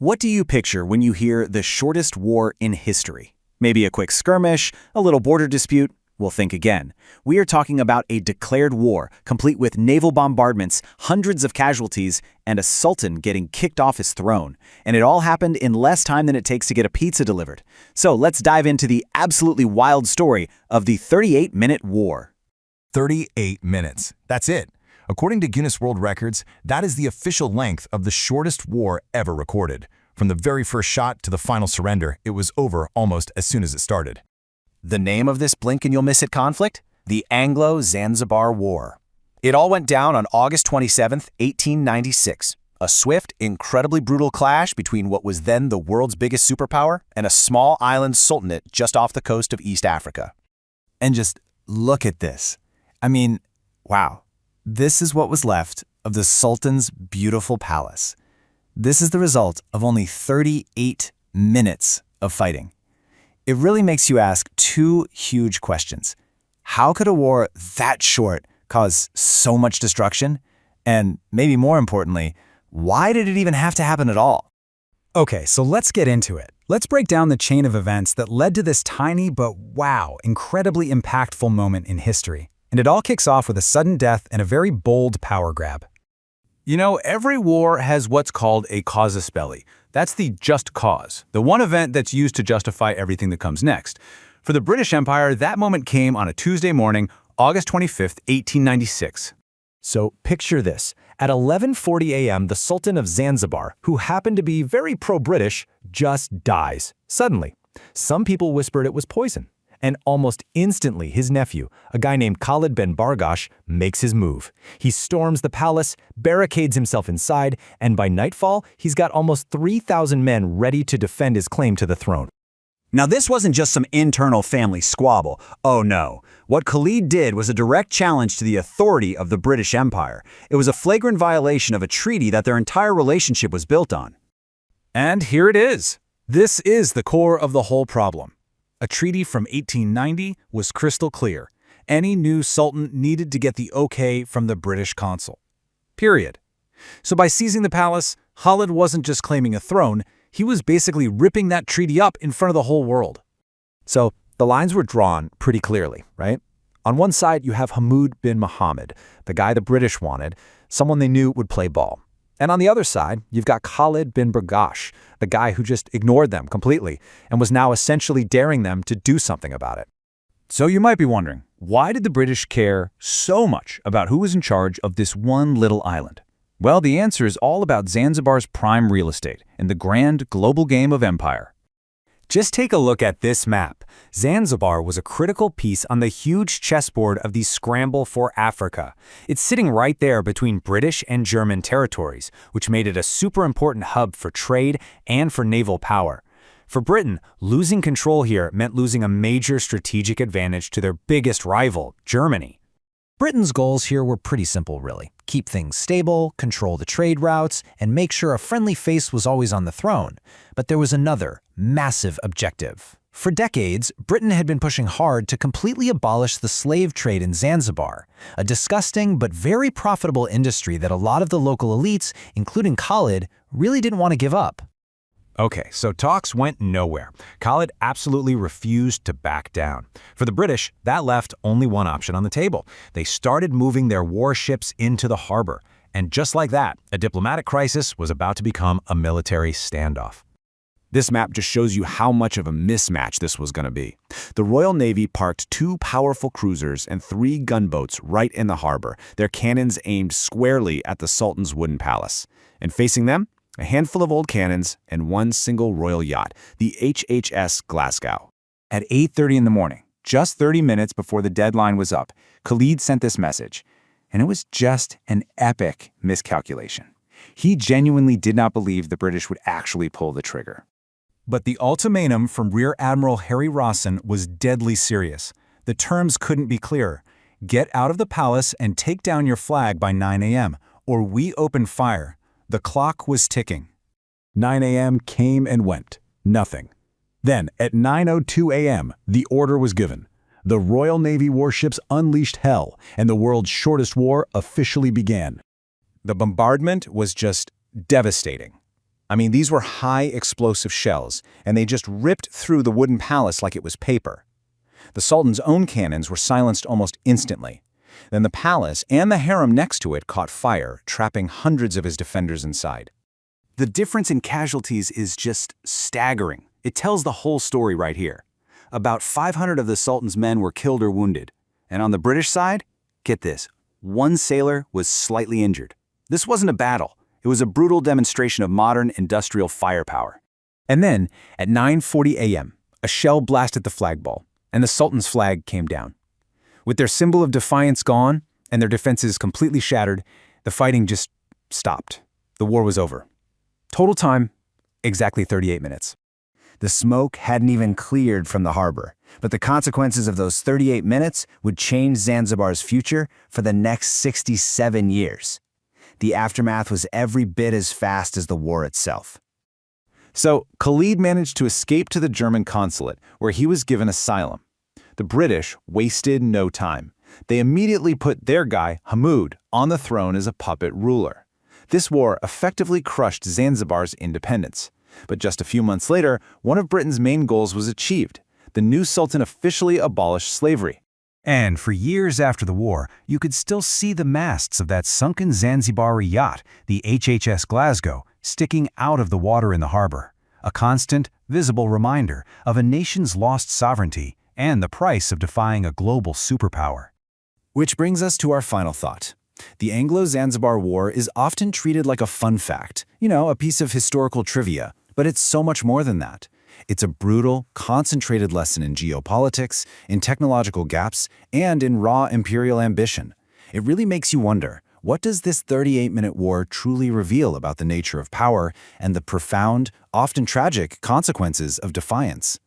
What do you picture when you hear the shortest war in history? Maybe a quick skirmish, a little border dispute? Well, think again. We are talking about a declared war, complete with naval bombardments, hundreds of casualties, and a sultan getting kicked off his throne. And it all happened in less time than it takes to get a pizza delivered. So let's dive into the absolutely wild story of the 38-minute war. 38 minutes. That's it. According to Guinness World Records, that is the official length of the shortest war ever recorded. From the very first shot to the final surrender, it was over almost as soon as it started. The name of this blink-and-you'll-miss-it conflict? The Anglo-Zanzibar War. It all went down on August 27, 1896. A swift, incredibly brutal clash between what was then the world's biggest superpower and a small island sultanate just off the coast of East Africa. And just look at this. I mean, wow. This is what was left of the Sultan's beautiful palace. This is the result of only 38 minutes of fighting. It really makes you ask two huge questions. How could a war that short cause so much destruction? And maybe more importantly, why did it even have to happen at all? Okay, so let's get into it. Let's break down the chain of events that led to this tiny but wow, incredibly impactful moment in history. And it all kicks off with a sudden death and a very bold power grab. You know, every war has what's called a casus belli. That's the just cause, the one event that's used to justify everything that comes next. For the British Empire, that moment came on a Tuesday morning, August 25th, 1896. So picture this. At 11:40 a.m., the Sultan of Zanzibar, who happened to be very pro-British, just dies. Suddenly. Some people whispered it was poison. And almost instantly, his nephew, a guy named Khalid bin Barghash, makes his move. He storms the palace, barricades himself inside, and by nightfall, he's got almost 3,000 men ready to defend his claim to the throne. Now, this wasn't just some internal family squabble. Oh no. What Khalid did was a direct challenge to the authority of the British Empire. It was a flagrant violation of a treaty that their entire relationship was built on. And here it is. This is the core of the whole problem. A treaty from 1890 was crystal clear. Any new sultan needed to get the okay from the British consul. Period. So by seizing the palace, Khalid wasn't just claiming a throne, he was basically ripping that treaty up in front of the whole world. So the lines were drawn pretty clearly, right? On one side, you have Hamad bin Thuwaini, the guy the British wanted, someone they knew would play ball. And on the other side, you've got Khalid bin Barghash, the guy who just ignored them completely and was now essentially daring them to do something about it. So you might be wondering, why did the British care so much about who was in charge of this one little island? Well, the answer is all about Zanzibar's prime real estate in the grand global game of empire. Just take a look at this map. Zanzibar was a critical piece on the huge chessboard of the scramble for Africa. It's sitting right there between British and German territories, which made it a super important hub for trade and for naval power. For Britain, losing control here meant losing a major strategic advantage to their biggest rival, Germany. Britain's goals here were pretty simple, really. Keep things stable, control the trade routes, and make sure a friendly face was always on the throne. But there was another, massive objective. For decades, Britain had been pushing hard to completely abolish the slave trade in Zanzibar, a disgusting but very profitable industry that a lot of the local elites, including Khalid, really didn't want to give up. Okay, so talks went nowhere. Khalid absolutely refused to back down. For the British, that left only one option on the table. They started moving their warships into the harbor. And just like that, a diplomatic crisis was about to become a military standoff. This map just shows you how much of a mismatch this was going to be. The Royal Navy parked 2 powerful cruisers and 3 gunboats right in the harbor, their cannons aimed squarely at the Sultan's wooden palace. And facing them, a handful of old cannons and one single royal yacht, the HHS Glasgow. At 8:30 in the morning, just 30 minutes before the deadline was up, Khalid sent this message, and it was just an epic miscalculation. He genuinely did not believe the British would actually pull the trigger. But the ultimatum from Rear Admiral Harry Rawson was deadly serious. The terms couldn't be clearer. Get out of the palace and take down your flag by 9 a.m., or we open fire. The clock was ticking. 9 a.m. came and went. Nothing. Then, at 9:02 a.m., the order was given. The Royal Navy warships unleashed hell, and the world's shortest war officially began. The bombardment was just devastating. I mean, these were high explosive shells, and they just ripped through the wooden palace like it was paper. The Sultan's own cannons were silenced almost instantly. Then the palace and the harem next to it caught fire, trapping hundreds of his defenders inside. The difference in casualties is just staggering. It tells the whole story right here. About 500 of the Sultan's men were killed or wounded. And on the British side, get this, one sailor was slightly injured. This wasn't a battle. It was a brutal demonstration of modern industrial firepower. And then, at 9:40 a.m., a shell blasted the flagpole, and the Sultan's flag came down. With their symbol of defiance gone and their defenses completely shattered, the fighting just stopped. The war was over. Total time, exactly 38 minutes. The smoke hadn't even cleared from the harbor, but the consequences of those 38 minutes would change Zanzibar's future for the next 67 years. The aftermath was every bit as fast as the war itself. So, Khalid managed to escape to the German consulate, where he was given asylum. The British wasted no time. They immediately put their guy, Hamad, on the throne as a puppet ruler. This war effectively crushed Zanzibar's independence. But just a few months later, one of Britain's main goals was achieved. The new Sultan officially abolished slavery. And for years after the war, you could still see the masts of that sunken Zanzibari yacht, the HHS Glasgow, sticking out of the water in the harbor. A constant, visible reminder of a nation's lost sovereignty and the price of defying a global superpower. Which brings us to our final thought. The Anglo-Zanzibar War is often treated like a fun fact, a piece of historical trivia, but it's so much more than that. It's a brutal, concentrated lesson in geopolitics, in technological gaps, and in raw imperial ambition. It really makes you wonder, what does this 38-minute war truly reveal about the nature of power and the profound, often tragic, consequences of defiance?